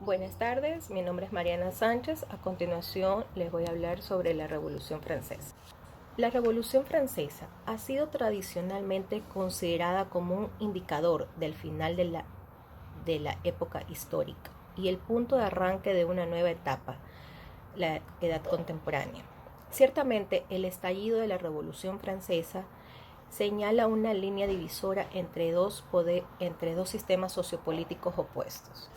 Buenas tardes, mi nombre es Mariana Sánchez. A continuación les voy a hablar sobre la Revolución Francesa. La Revolución Francesa ha sido tradicionalmente considerada como un indicador del final de la época histórica y el punto de arranque de una nueva etapa, la Edad Contemporánea. Ciertamente, el estallido de la Revolución Francesa señala una línea divisora entre dos sistemas sociopolíticos opuestos.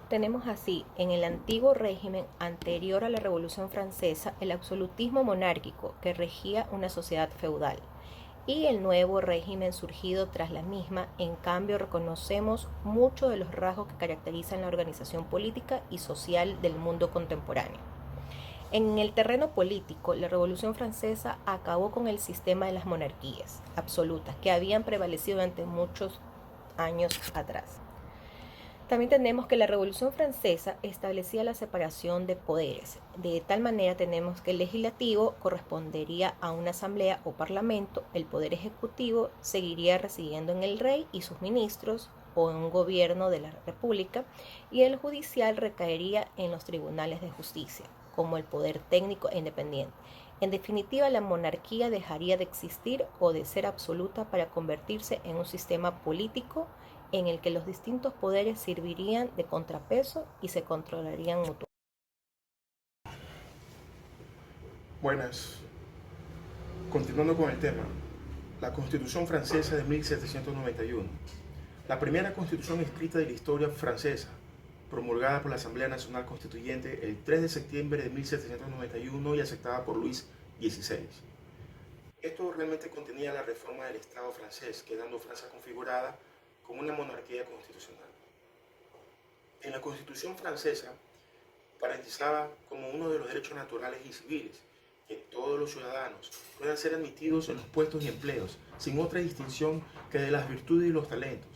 Tenemos así, en el antiguo régimen anterior a la Revolución Francesa, el absolutismo monárquico que regía una sociedad feudal, y el nuevo régimen surgido tras la misma. En cambio, reconocemos muchos de los rasgos que caracterizan la organización política y social del mundo contemporáneo. En el terreno político, la Revolución Francesa acabó con el sistema de las monarquías absolutas que habían prevalecido durante muchos años atrás. También tenemos que la Revolución Francesa establecía la separación de poderes. De tal manera tenemos que el legislativo correspondería a una asamblea o parlamento, el poder ejecutivo seguiría residiendo en el rey y sus ministros o en un gobierno de la república, y el judicial recaería en los tribunales de justicia, como el poder técnico e independiente. En definitiva, la monarquía dejaría de existir o de ser absoluta para convertirse en un sistema político en el que los distintos poderes servirían de contrapeso y se controlarían mutuamente. Buenas. Continuando con el tema, la Constitución Francesa de 1791, la primera constitución escrita de la historia francesa, promulgada por la Asamblea Nacional Constituyente el 3 de septiembre de 1791 y aceptada por Luis XVI. Esto realmente contenía la reforma del Estado francés, quedando Francia configurada como una monarquía constitucional. En la Constitución francesa garantizaba como uno de los derechos naturales y civiles que todos los ciudadanos puedan ser admitidos en los puestos y empleos sin otra distinción que de las virtudes y los talentos,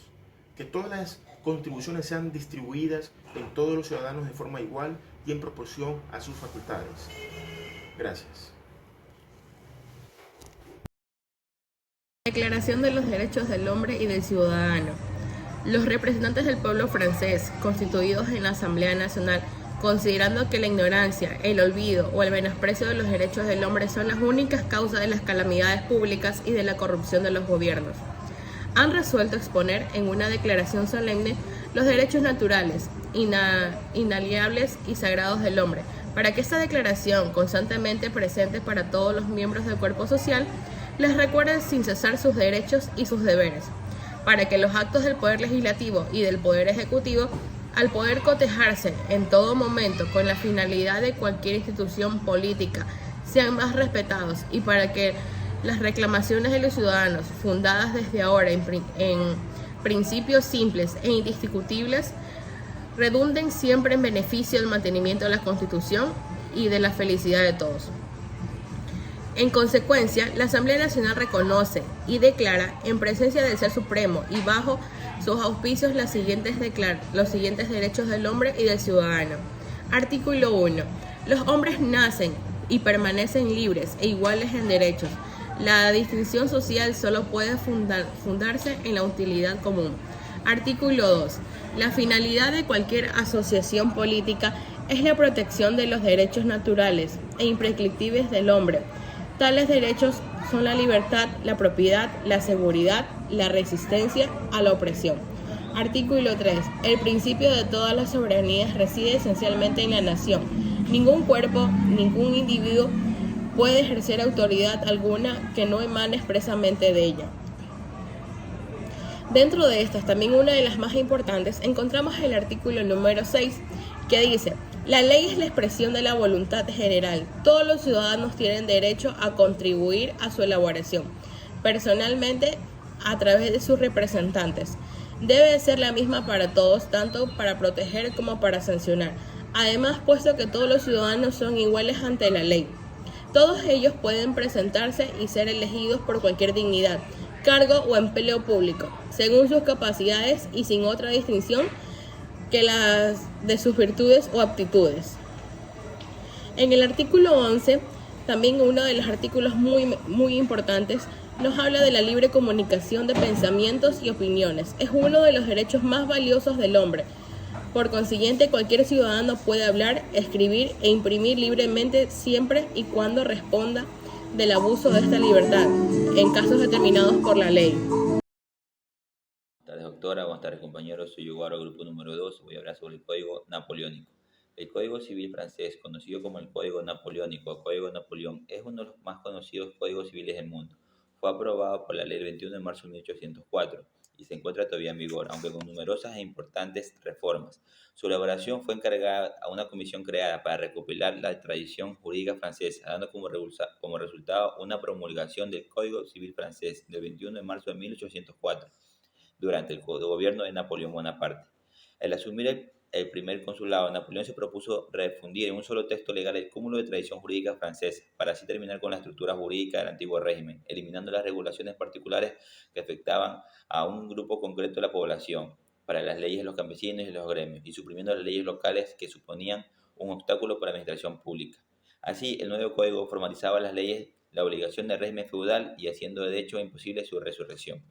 que todas las contribuciones sean distribuidas en todos los ciudadanos de forma igual y en proporción a sus facultades. Gracias. Declaración de los Derechos del Hombre y del Ciudadano. Los representantes del pueblo francés, constituidos en la Asamblea Nacional, considerando que la ignorancia, el olvido o el menosprecio de los derechos del hombre son las únicas causas de las calamidades públicas y de la corrupción de los gobiernos, han resuelto exponer en una declaración solemne los derechos naturales, inalienables y sagrados del hombre, para que esta declaración, constantemente presente para todos los miembros del cuerpo social, les recuerde sin cesar sus derechos y sus deberes, para que los actos del Poder Legislativo y del Poder Ejecutivo, al poder cotejarse en todo momento con la finalidad de cualquier institución política, sean más respetados, y para que las reclamaciones de los ciudadanos, fundadas desde ahora en principios simples e indiscutibles, redunden siempre en beneficio del mantenimiento de la Constitución y de la felicidad de todos. En consecuencia, la Asamblea Nacional reconoce y declara, en presencia del Ser Supremo y bajo sus auspicios, los siguientes derechos del hombre y del ciudadano. Artículo 1. Los hombres nacen y permanecen libres e iguales en derechos. La distinción social solo puede fundarse en la utilidad común. Artículo 2. La finalidad de cualquier asociación política es la protección de los derechos naturales e imprescriptibles del hombre. Tales derechos son la libertad, la propiedad, la seguridad, la resistencia a la opresión. Artículo 3. El principio de todas las soberanías reside esencialmente en la nación. Ningún cuerpo, ningún individuo puede ejercer autoridad alguna que no emane expresamente de ella. Dentro de estas, también una de las más importantes, encontramos el artículo número 6, que dice: la ley es la expresión de la voluntad general. Todos los ciudadanos tienen derecho a contribuir a su elaboración, personalmente a través de sus representantes. Debe ser la misma para todos, tanto para proteger como para sancionar. Además, puesto que todos los ciudadanos son iguales ante la ley, todos ellos pueden presentarse y ser elegidos por cualquier dignidad, cargo o empleo público, según sus capacidades y sin otra distinción que las de sus virtudes o aptitudes. En el artículo 11, también uno de los artículos muy importantes, nos habla de la libre comunicación de pensamientos y opiniones. Es uno de los derechos más valiosos del hombre, Por consiguiente, cualquier ciudadano puede hablar, escribir e imprimir libremente siempre y cuando responda del abuso de esta libertad, en casos determinados por la ley. Buenas tardes, doctora. Buenas tardes, compañeros. Soy Yuguaro, grupo número 2. Voy a hablar sobre el Código Napoleónico. El Código Civil francés, conocido como el Código Napoleónico o Código Napoleón, es uno de los más conocidos códigos civiles del mundo. Fue aprobado por la ley del 21 de marzo de 1804 y se encuentra todavía en vigor, aunque con numerosas e importantes reformas. Su elaboración fue encargada a una comisión creada para recopilar la tradición jurídica francesa, dando como resultado una promulgación del Código Civil francés del 21 de marzo de 1804 durante el gobierno de Napoleón Bonaparte. Al asumir el primer consulado, Napoleón se propuso refundir en un solo texto legal el cúmulo de tradición jurídica francesa, para así terminar con la estructura jurídica del antiguo régimen, eliminando las regulaciones particulares que afectaban a un grupo concreto de la población, para las leyes de los campesinos y de los gremios, y suprimiendo las leyes locales que suponían un obstáculo para la administración pública. Así, el nuevo código formalizaba las leyes, la obligación del régimen feudal y haciendo de hecho imposible su resurrección.